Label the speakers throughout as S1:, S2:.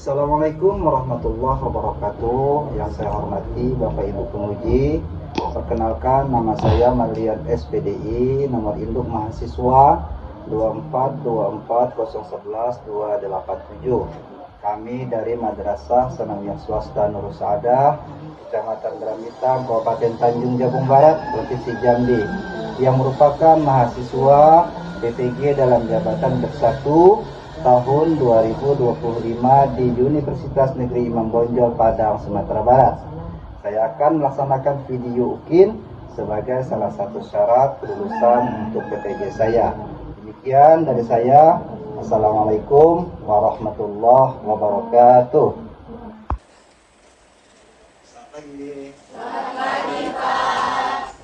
S1: Assalamualaikum warahmatullahi wabarakatuh. Yang saya hormati Bapak Ibu penguji, perkenalkan nama saya Marlian SPDI, nomor induk mahasiswa 2424011-287. Kami dari Madrasah Sanawiyah Swasta Nurul Saadah, Kecamatan Gramita, Kabupaten Tanjung Jabung Barat, Provinsi Jambi, yang merupakan mahasiswa PPG dalam jabatan bersatu tahun 2025 di Universitas Negeri Imam Bonjol, Padang, Sumatera Barat. Saya akan melaksanakan video UKIN sebagai salah satu syarat kelulusan untuk PPG saya. Demikian dari saya. Assalamualaikum warahmatullahi wabarakatuh. Selamat pagi.
S2: Selamat pagi, Pak.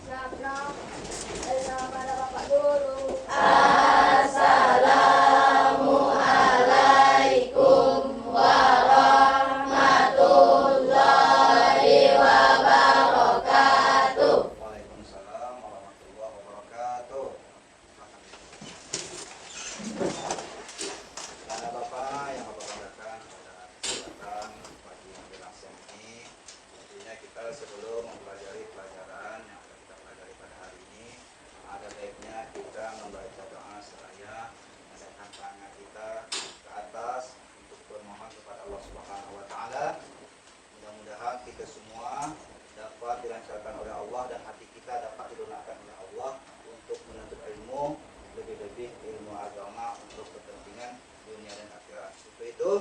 S2: Selamat pada Bapak Guru. Assalamualaikum warahmatullahi wabarakatuh.
S1: Waalaikumsalam warahmatullahi wabarakatuh. Ada Bapak yang Bapak banggakan pada kesempatan pagi menjelang siang ini. Tentunya kita sebelum mempelajari pelajaran yang akan kita pelajari pada hari ini, ada baiknya kita membaca doa seraya mengangkat tangan kita ke atas untuk bermohon kepada Allah Subhanahu wa taala. Mudah-mudahan kita semua dapat dilancarkan oleh Allah dan hati kita dapat dilunakkan oleh Allah untuk menuntut ilmu, lebih-lebih ilmu agama untuk kepentingan dunia dan akhirat. Untuk itu,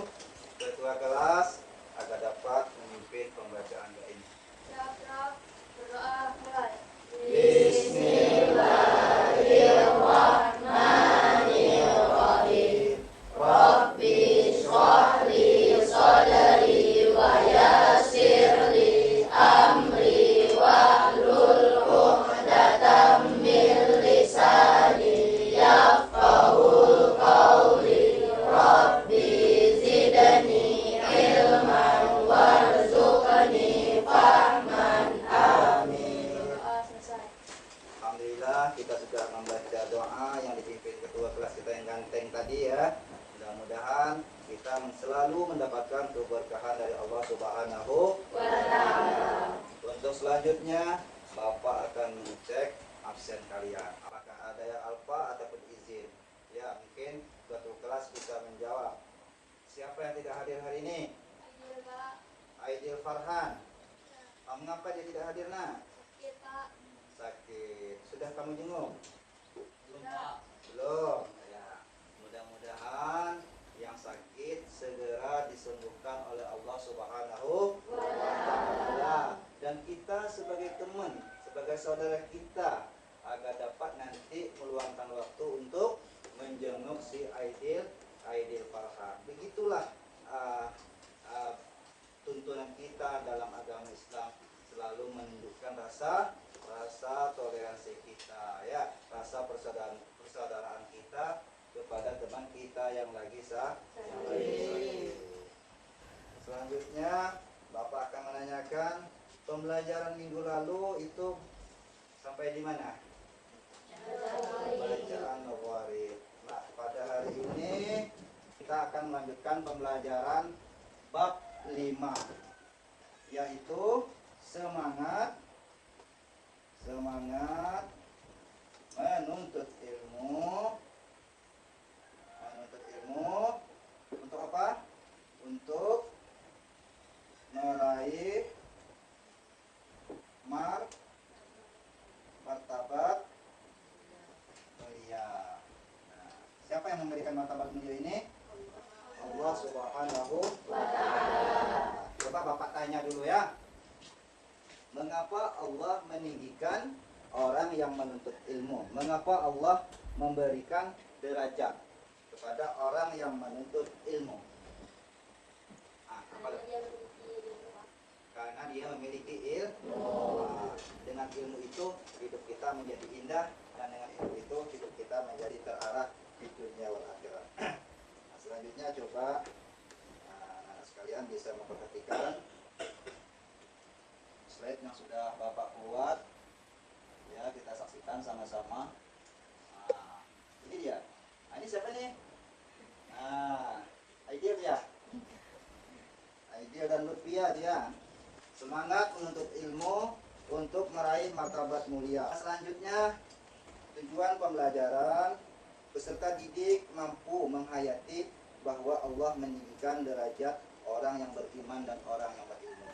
S1: ketua kelas agar dapat memimpin pembacaan doa ini.
S2: Siap, berdoa mulai. Bismillahirrahmanirrahim. Rabbi shrah li sadri wa yassir li amri wahlul 'uqdatam min lisani yafqahul qawli. Rabbi zidni ilman warzuqni fahman. Amin. Selesai.
S1: Alhamdulillah kita sudah membaca doa yang dipimpin ketua kelas kita yang ganteng tadi ya. Mudah-mudahan kita selalu mendapatkan keberkahan dari Allah Subhanahu wa taala. Untuk selanjutnya Bapak akan mengecek absen kalian. Apakah ada yang alfa ataupun izin? Ya, mungkin ketua kelas bisa menjawab. Siapa yang tidak hadir hari ini?
S2: Ayo, Pak.
S1: Aidil Farhan. Mengapa dia tidak hadir, nak?
S2: Kita
S1: Sakit. Sudah kamu jenguk?
S2: sudah.
S1: Belum. Ya. Mudah-mudahan yang sakit segera disembuhkan oleh Allah Subhanahu wa taala. Dan kita sebagai teman, sebagai saudara kita agar dapat nanti meluangkan waktu untuk menjenguk si Aidil Farhan. Begitulah tuntunan kita dalam agama Islam, selalu menunjukkan rasa toleransi kita, ya, rasa persaudaraan kita kepada teman kita yang lagi sakit. Selanjutnya Bapak akan menanyakan pembelajaran minggu lalu itu sampai di mana? Bacaan Nawawi. Nah, pada hari ini kita akan melanjutkan pembelajaran bab 5, yaitu semangat menuntut ilmu untuk apa? Untuk meraih martabat mulia. Nah, siapa yang memberikan martabat mulia ini? Allah Subhanahu wa taala. Coba Bapak tanya dulu ya. Mengapa Allah meninggikan orang yang menuntut ilmu? Mengapa Allah memberikan derajat kepada orang yang menuntut ilmu? Karena dia memiliki ilmu. Dengan ilmu itu hidup kita menjadi indah, dan dengan ilmu itu hidup kita menjadi terarah di dunia wal akhirat. Nah, selanjutnya coba anak sekalian bisa memperhatikan slide yang sudah Bapak buat, ya, kita saksikan sama-sama. Nah, ini dia. Nah, ini siapa nih? Nah, Aidil ya. Peserta didik mampu menghayati bahwa Allah meninggikan derajat orang yang beriman dan orang yang berilmu.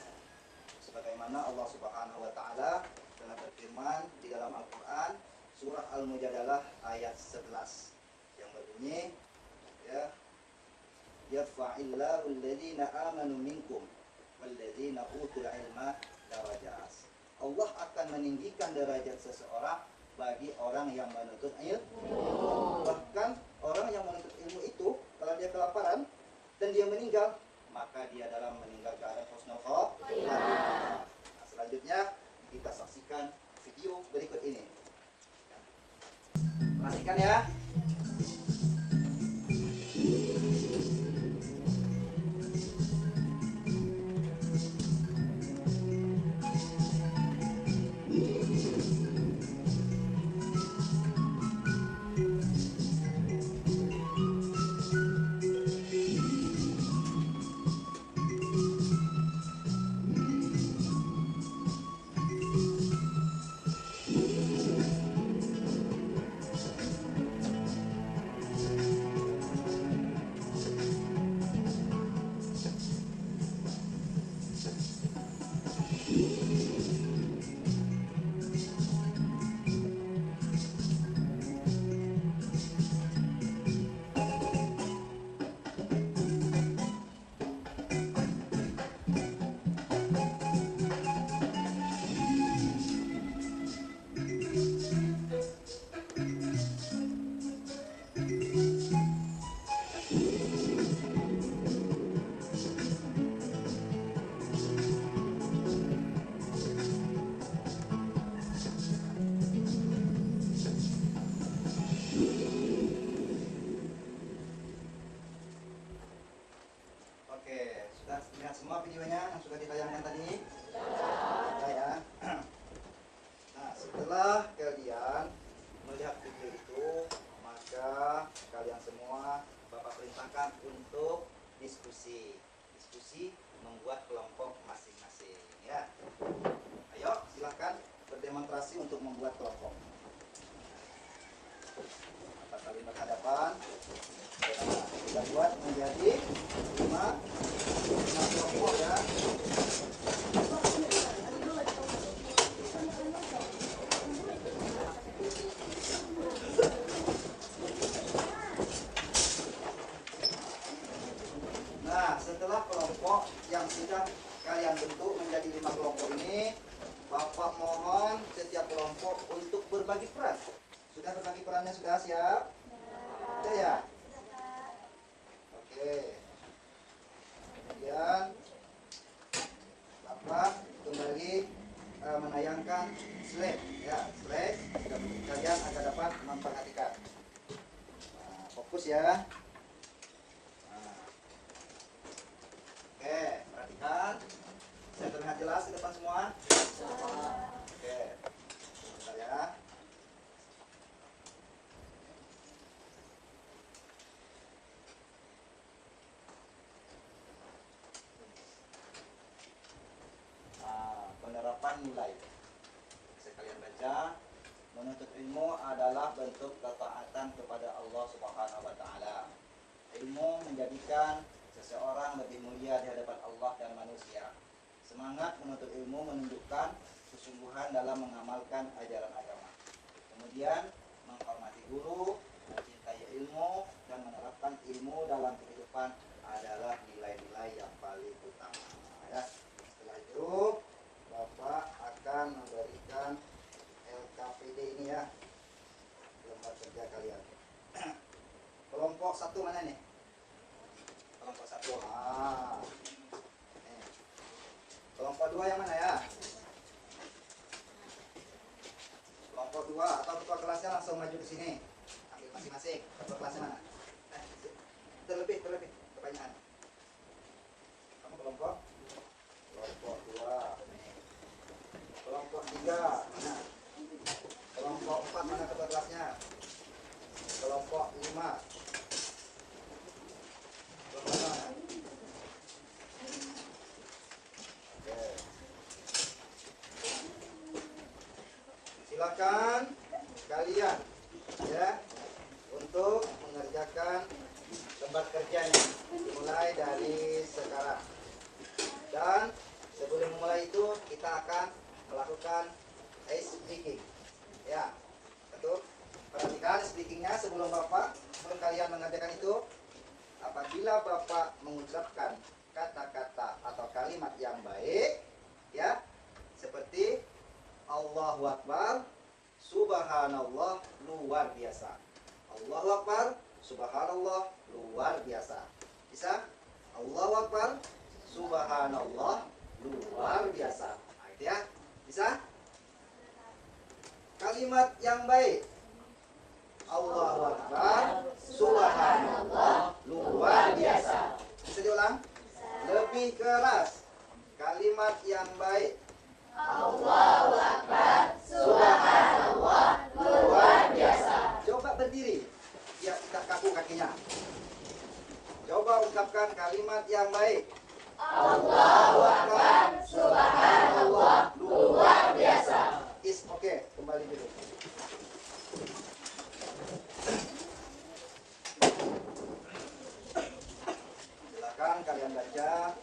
S1: Sebagaimana Allah Subhanahu wa taala telah berfirman di dalam Al-Qur'an surah Al-Mujadalah ayat 11 yang berbunyi ya yarfa'illahu alladhina amanu minkum walladzina utul ilma darajat. Allah akan meninggikan derajat seseorang bagi orang yang menuntut ilmu. Bahkan orang yang menuntut ilmu itu kalau dia kelaparan dan dia meninggal, maka dia dalam meninggal keadaan husnul khotimah. Nah, selanjutnya kita saksikan video berikut ini. Perhatikan ya. Oke, sudah lihat semua videonya yang sudah ditayangkan tadi? Sudah ya. Nah, setelah kalian melihat video itu, maka kalian semua Bapak perintahkan untuk diskusi. Diskusi membuat kelompok masing-masing ya. Ayo, silahkan berdemonstrasi untuk membuat kelompok. Mata saling berhadapan. Kita buat menjadi 5 kelompok ya. Nah, setelah kelompok yang sudah kalian bentuk menjadi 5 kelompok ini, Bapak mohon setiap kelompok untuk berbagi peran. Sudah berbagi perannya, sudah siap? Sudah ya? Oke. Kemudian Bapak kembali menayangkan slide ya, slide kalian akan dapat memperhatikan. Nah, fokus ya. Nah. Oke, perhatikan. Saya terlihat jelas di depan semua? Oke. Sebentar ya. Penerapan nilai. Bisa kalian baca, menuntut ilmu adalah bentuk ketaatan kepada Allah Subhanahu wa taala. Ilmu menjadikan seseorang lebih mulia di hadapan Allah dan manusia. Semangat menuntut ilmu menunjukkan kesungguhan dalam mengamalkan ajaran agama. Kemudian menghormati guru, mencintai ilmu dan menerapkan ilmu dalam kehidupan adalah nilai-nilai yang paling utama. Ya. Setelah itu Bapak akan memberikan LKPD ini ya, lembar kerja kalian. Kelompok 1 mana nih? Kelompok 1. Kelompok 2 yang mana ya? Kelompok 2 atau ketua kelasnya langsung maju ke sini. Ambil masing-masing. Ketua kelasnya mana? Terlebih kebanyakan. Kamu kelompok 2. Kelompok 3 mana? Kelompok 4 mana ketua kelasnya? Kelompok 5. Kelompok mana? Oke. Silakan kalian ya untuk untuk mengerjakan tempat kerjanya dimulai dari sekarang. Dan sebelum memulai itu kita akan melakukan ice breaking. Ya, betul. Perhatikan speakingnya sebelum kalian mengerjakan itu. Apabila Bapak mengucapkan kata-kata atau kalimat yang baik, ya, seperti Allahu Akbar, Subhanallah, luar biasa. Allahu Akbar, Subhanallah, luar biasa. Bisa? Allahu Akbar, Subhanallah, luar biasa. Nah, itu ya. Bisa? Kalimat yang baik. Allahu Akbar, Subhanallah, luar biasa. Bisa diulang? Lebih keras. Kalimat yang baik.
S2: Allahu Akbar, Subhanallah, luar biasa.
S1: Coba berdiri. Ya, kita kaku kakinya. Coba ucapkan kalimat yang baik.
S2: Allahu Akbar, Subhanallah, luar biasa.
S1: Is oke, kembali dulu. Silakan kalian baca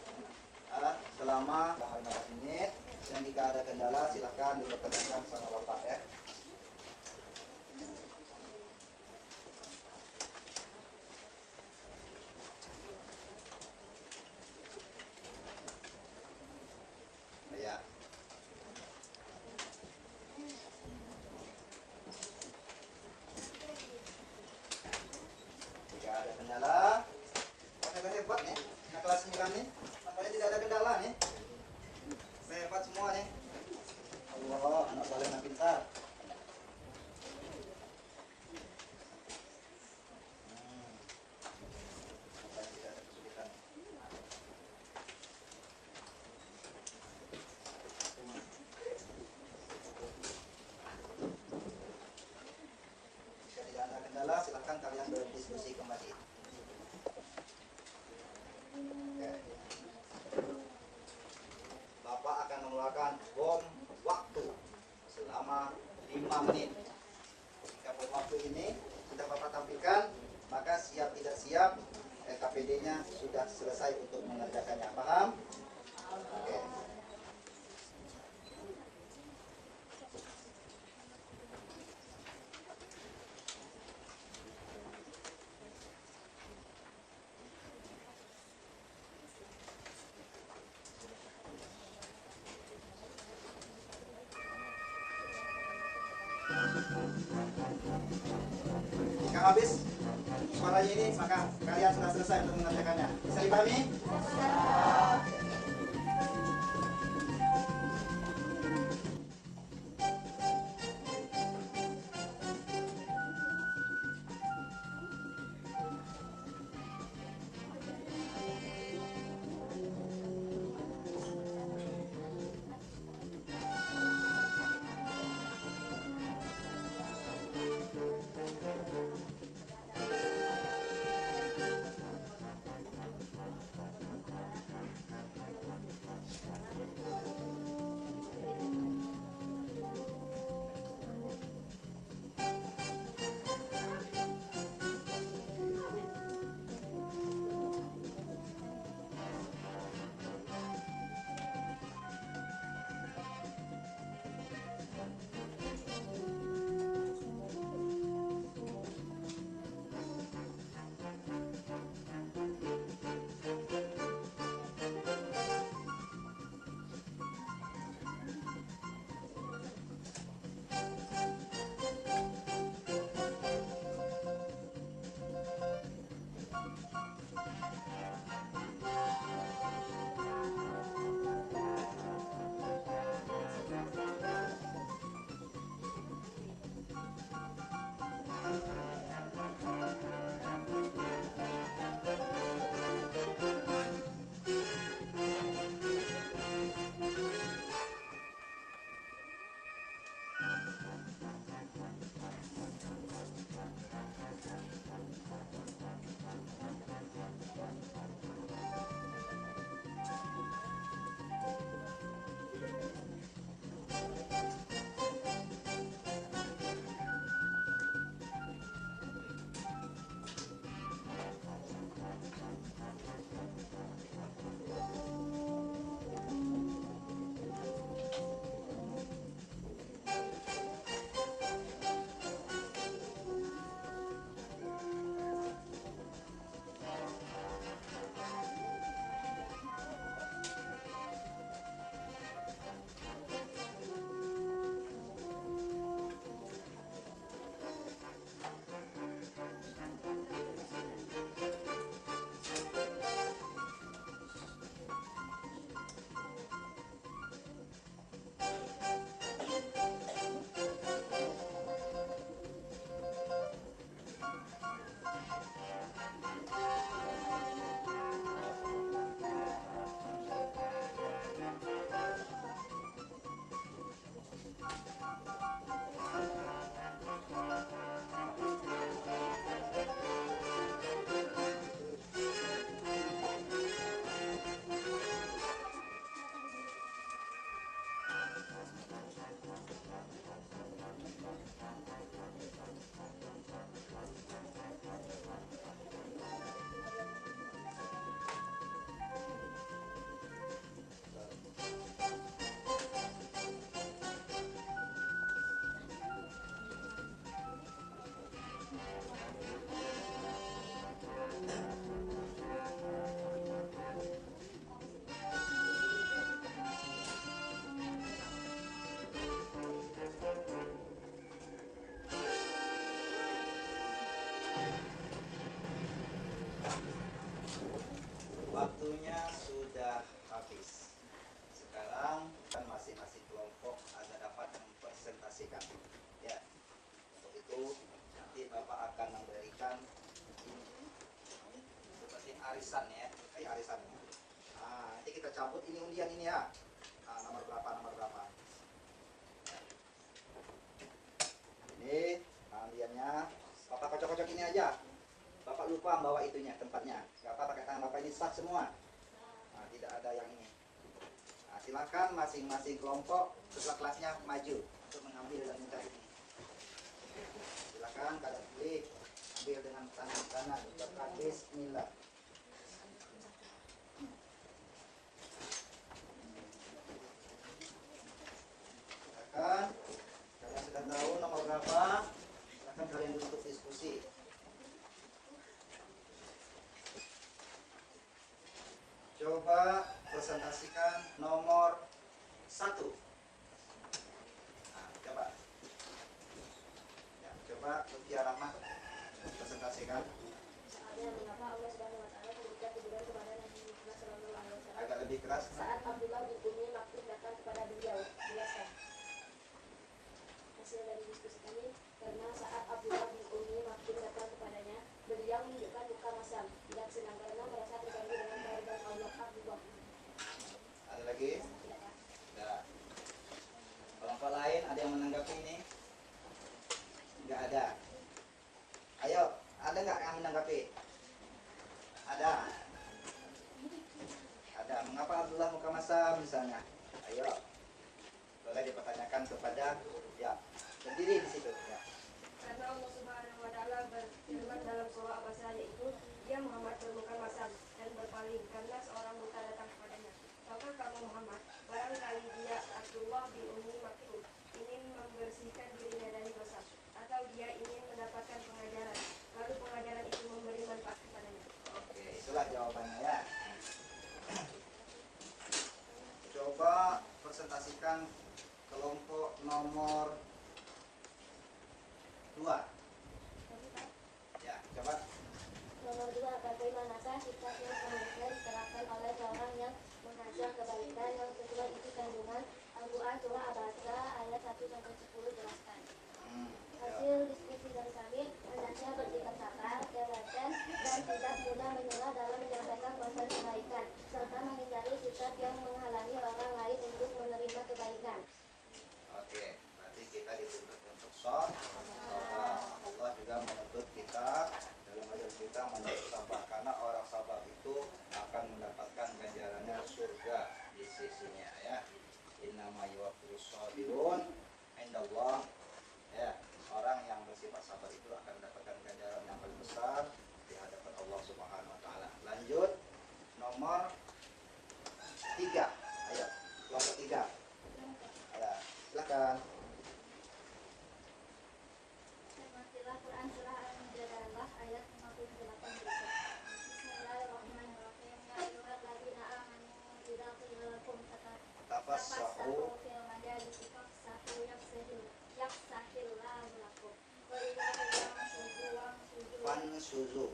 S1: selama 15 menit. Dan jika ada kendala silakan dipertemukan sama Bapak ya. Ya. Jika ada kendala, hebat nih. Nah, kelas 9 nih, nampaknya tidak ada kendala nih. Hebat semua nih. Allah, anak soleh anak pintar. Nampaknya tidak ada kesulitan. Jika tidak ada kendala, silahkan kalian berdiskusi kembali. Oke. Bapak akan mengeluarkan bom waktu selama 5 menit. Jika bom waktu ini sudah Bapak tampilkan, maka siap tidak siap KPD-nya sudah selesai untuk mengerjakannya. Paham? Oke. Jika habis suaranya ini, maka kalian sudah selesai untuk mengerjakannya. Bisa dipahami? Waktunya sudah habis. Sekarang kan masing-masing kelompok ada dapat mempresentasikan. Ya, untuk itu nanti Bapak akan memberikan ini seperti arisan ya, kayak arisan. Nah, nanti kita cabut ini undian ini ya. Nah, nomor berapa, nomor berapa? Ini undiannya. Bapak kocok-kocok ini aja. Bapak lupa bawa itunya, tempatnya. Bapak pakai tangan Bapak ini sah semua. Nah, tidak ada yang ini. Nah, silakan masing-masing kelompok setelah kelasnya maju untuk mengambil dan minta ini. Silakan kalian pilih, ambil dengan tangan kanan. Ucapkan Bismillah. Silakan. Kalian sudah tahu nomor berapa? Silakan kalian duduk diskusi. Coba presentasikan nomor 1. Nah, coba. Ya, coba Lutfi Rahmat presentasikan.
S2: Soalnya mengapa Allah Subhanahu wa taala memberikan teguran kepada Nabi Muhammad sallallahu alaihi wasallam
S1: Agak lebih keras.
S2: saat Abdullah bin Umi Maktum datang kepada beliau. Biasa. Hasil dari diskusi kami, karena saat Abdullah bin Umi Maktum datang kepadanya, beliau menunjukkan muka masam, tidak senang karena merasa terganggu dengan kehadiran Allah Abdullah.
S1: Ada lagi?
S2: Tidak ada.
S1: Ada. Kelompok lain ada yang menanggapi ini? Enggak ada. Ayo, ada nggak yang menanggapi? Ada. Ada. Mengapa Abdullah muka masam misalnya? Ayo. Boleh dipertanyakan kepada ya berdiri di situ ya.
S2: Karena Allah Subhanahu wa taala berfirman dalam surah Abasa, yaitu dia Muhammad bermuka masam dan berpaling karena seorang buta datang kepadanya. Maka kamu Muhammad, barangkali dia Abdullah bin Umi Maktum ingin membersihkan dirinya dari dosa, atau dia ingin mendapatkan pengajaran, lalu pengajaran itu memberi manfaat kepadanya.
S1: Oke, itulah jawabannya ya. Coba presentasikan kelompok nomor 2. Ya, coba.
S2: Nomor 2, bagaimanakah sikap yang seharusnya diterapkan oleh seorang yang mengajak kebaikan yang sesuai isi kandungan Al-Quran surah Abasa ayat 1-10 jelaskan. Hasil diskusi dari kami, hendaknya bersikap sabar, telaten, dan tidak mudah menyerah dalam menyampaikan pesan kebaikan, serta menghindari sikap yang menghalangi orang lain untuk menerima kebaikan.
S1: Oke, berarti kita dituntut untuk sholat. Allah juga menuntut kita dalam ajar kita menuntut sabar, karena orang sabar itu akan mendapatkan ganjarannya surga di sisinya ya. Innama yuwaffirus sabirun indallah ya. Orang yang bersifat sabar itu akan mendapatkan ganjaran yang paling besar di hadapan Allah Subhanahu wa taala. Lanjut nomor 3. Ayo, kelompok 3. Ada. Silakan.
S2: Tematilah Quran surah Al-Mujadalah ayat 58 berikut. Bismillahirrahmanirrahim. Ya ayyuhalladzina amanu idza qila lakum
S1: Tafassahu
S2: fil majalisi fafsahu yafsahillahu lakum. Wa idza qila
S1: fansuzu.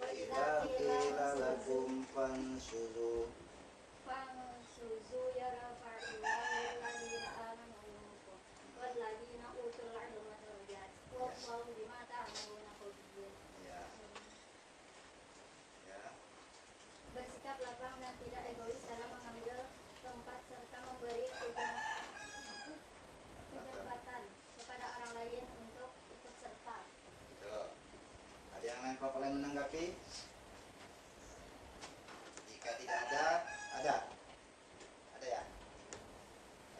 S2: wa
S1: Idza qila lakum fansuzu.
S2: fansuzu yarfa'illahu alladhina amanu minkum walladzina utul ilma darajat. Wallahu bima ta'maluna khabir.
S1: Ya. Ya.
S2: Bersikap lapang dan tidak egois dalam mengambil tempat serta memberi kesempatan kepada orang lain untuk ikut serta.
S1: Betul. Ada yang lain kelompok lain menanggapi? Jika tidak ada, ada. Ada ya?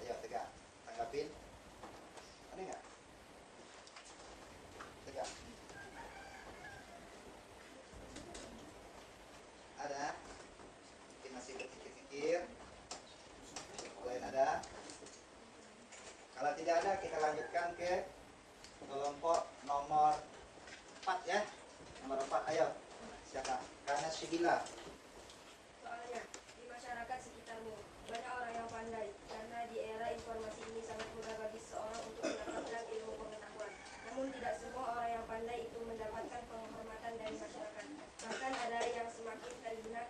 S1: Ayo tegak, tanggapin. Ada nggak? Tegak. Ada? Mungkin masih berpikir-pikir. Lain ada? Kalau tidak ada, kita lanjutkan ke kelompok nomor 4 ya. Nomor 4, ayo. Siapa? Karena Syibila.
S2: Soalnya di masyarakat sekitarmu banyak orang yang pandai, karena di era informasi ini sangat mudah bagi seorang untuk mendapatkan ilmu pengetahuan. Namun tidak semua orang yang pandai itu mendapatkan penghormatan dari masyarakat. Bahkan ada yang semakin terhina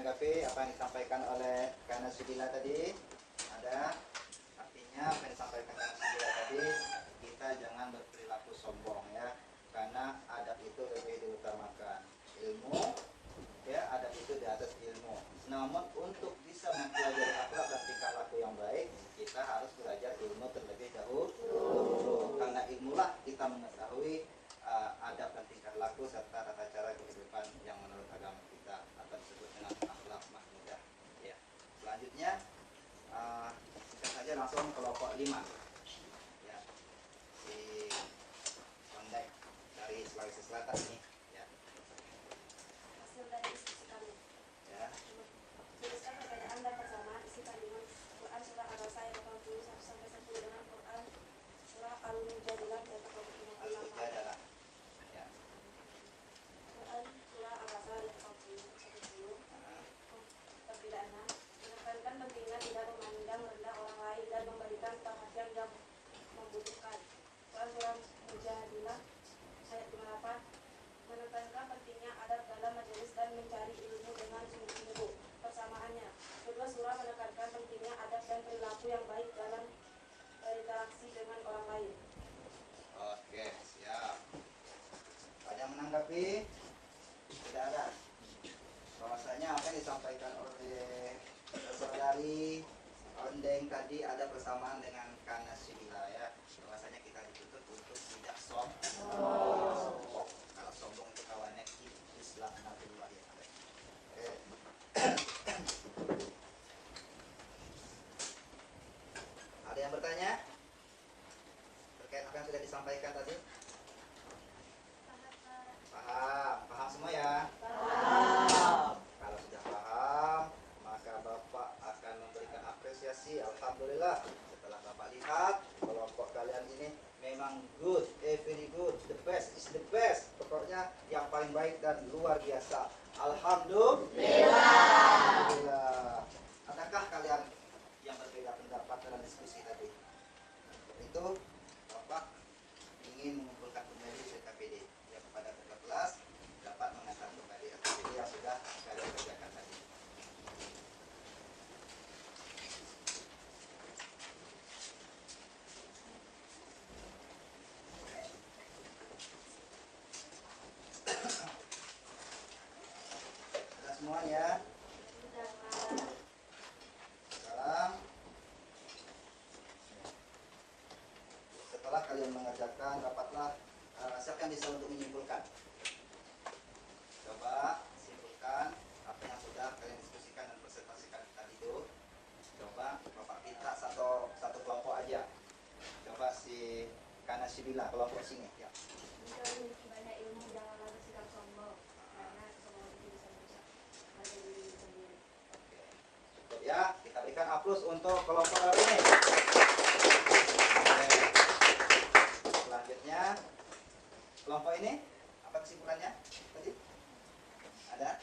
S1: menanggapi apa yang disampaikan oleh Kana Sudila tadi? Ada? Artinya apa yang disampaikan Kana Sudila tadi, kita jangan berperilaku sombong ya, karena adab itu lebih diutamakan. Ilmu, ya adab itu di atas ilmu. Namun untuk bisa mempelajari akhlak dan tingkah laku yang baik, kita harus belajar ilmu terlebih dahulu. Karena ilmulah kita mengetahui adab dan tingkah laku serta tata cara kehidupan yang menurut agama kita atau disebut dengan akhlak mahmudah. Ya. Selanjutnya kita saja langsung kelompok 5. Ya. Si Kondek dari Sulawesi Selatan ini. Ya.
S2: Hasil dari diskusi kami.
S1: Ya.
S2: Tuliskan perbedaan dan persamaan isi kandungan Quran surah Al-Baqarah ayat 81-10 dengan Quran surah Al-Mujadilah ayat 45.
S1: Al-Mujadalah. Ya.
S2: Quran surah Al-Baqarah ayat 41-10. Perbedaannya menekankan pentingnya tidak memandang rendah orang lain dan memberikan perhatian yang membutuhkan. Quran surah Mujadilah ayat 58 menekankan pentingnya adab dalam majelis dan mencari ilmu dengan sungguh-sungguh. Persamaannya, kedua surah menekankan pentingnya adab dan perilaku yang baik dalam berinteraksi dengan orang lain.
S1: Oke, siap. Ada yang menanggapi? Tidak ada. Bahwasanya apa yang disampaikan oleh saudari Ondeng tadi ada persamaan dengan Kana Sudila ya. Bahwasanya kita dituntut untuk tidak sombong. Kalau sombong itu kawannya Islam Nabiullah ya. Ada yang bertanya terkait apa yang sudah disampaikan tadi? Paham semua ya? Kalau sudah paham, maka Bapak akan memberikan apresiasi. Alhamdulillah, setelah Bapak lihat kelompok kalian ini memang good, very good, the best is the best. Pokoknya yang paling baik dan luar biasa. Alhamdulillah. Adakah kalian yang berbeda pendapat dalam diskusi tadi? Untuk itu, Bapak ingin mengumpulkan kembali CKPD yang kepada ketua kelas dapat mengantar kembali aktiviti yang sudah kalian kerjakan tadi. Sudah semuanya? Sekarang setelah kalian mengerjakan rapatlah, siapa yang bisa untuk menyimpulkan? Coba simpulkan apa yang sudah kalian diskusikan dan presentasikan tadi itu. Coba Bapak minta satu kelompok aja. Coba si Kana Sudila kelompok sini ya.
S2: Jika memiliki banyak ilmu, janganlah bersikap sombong, karena kesombongan itu bisa merusak harga diri sendiri.
S1: Oke. Cukup ya, kita berikan aplaus untuk kelompok baru ini. Oke. Selanjutnya kelompok ini apa kesimpulannya tadi? Ada?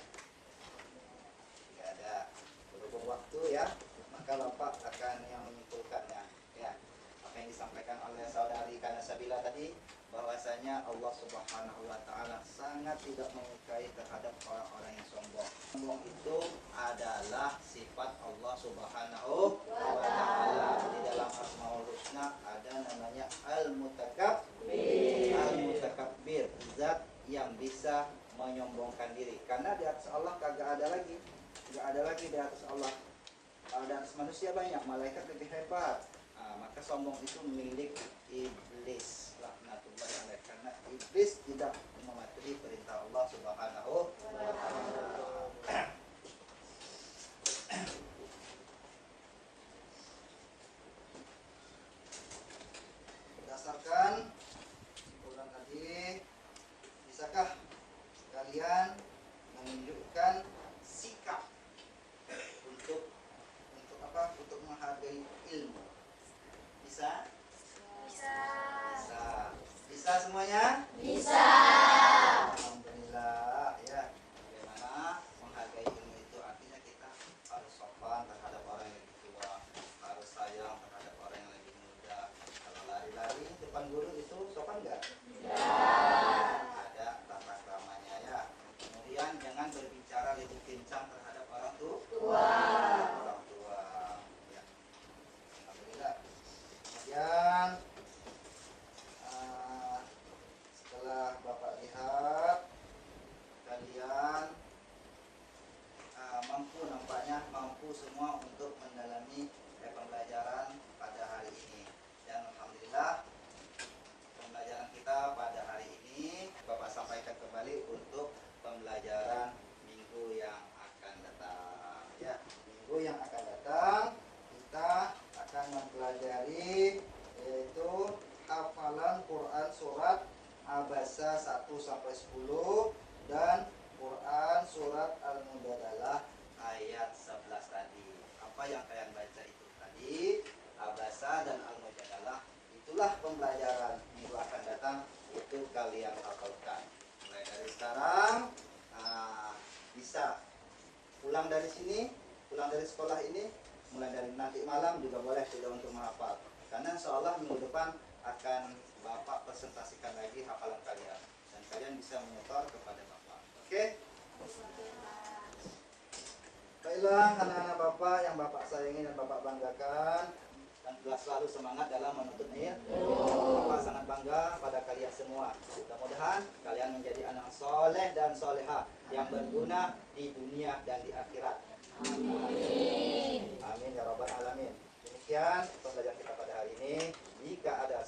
S1: Tidak ada. Berhubung waktu ya, maka Bapak akan yang menyimpulkannya ya. Apa yang disampaikan oleh saudari Kana Sudila tadi, bahwasanya Allah Subhanahu wa taala sangat tidak menyukai terhadap orang-orang yang sombong. Sombong itu adalah sifat Allah Subhanahu wa taala. Di dalam Asmaul Husna ada namanya Al-Mutakabbir. Al-Mutakabbir, zat yang bisa menyombongkan diri. Karena di atas Allah kagak ada lagi. Enggak ada lagi di atas Allah. Di atas manusia banyak, malaikat lebih hebat. Maka sombong itu milik iblis. Laknatullah alaih. Karena iblis tidak mematuhi perintah Allah Subhanahu wa taala. Berdasarkan kesimpulan tadi, bisakah kalian menunjukkan sikap untuk apa? Untuk menghargai ilmu. Bisa?
S2: Bisa.
S1: Bisa. Bisa semuanya?
S2: Bisa.
S1: Alhamdulillah ya. Bagaimana menghargai ilmu itu artinya kita harus sopan terhadap orang yang lebih tua, harus sayang terhadap orang yang lebih muda. Kalau lari-lari depan guru itu sopan nggak? Ada tata kramanya ya. Kemudian jangan berbicara lebih kencang terhadap orang tua. Quran surat Abasa 1 sampai 10 dan Quran surat Al-Mujadalah ayat 11 tadi. Apa yang kalian baca itu tadi, Abasa dan Al-Mujadalah, itulah pembelajaran minggu akan datang itu kalian hafalkan. Mulai dari sekarang bisa pulang dari sini, pulang dari sekolah ini, mulai dari nanti malam juga boleh sudah untuk menghafal. Karena insyaallah minggu depan akan Bapak presentasikan lagi hafalan kalian dan kalian bisa menyetor kepada Bapak. Oke? Baiklah anak-anak Bapak yang Bapak sayangi dan Bapak banggakan, dan telah selalu semangat dalam menuntut ilmu. Bapak sangat bangga pada kalian semua. Mudah-mudahan kalian menjadi anak soleh dan soleha yang berguna di dunia dan di akhirat. Amin. Amin ya rabbal alamin. Demikian pembelajaran kita pada hari ini. Jika ada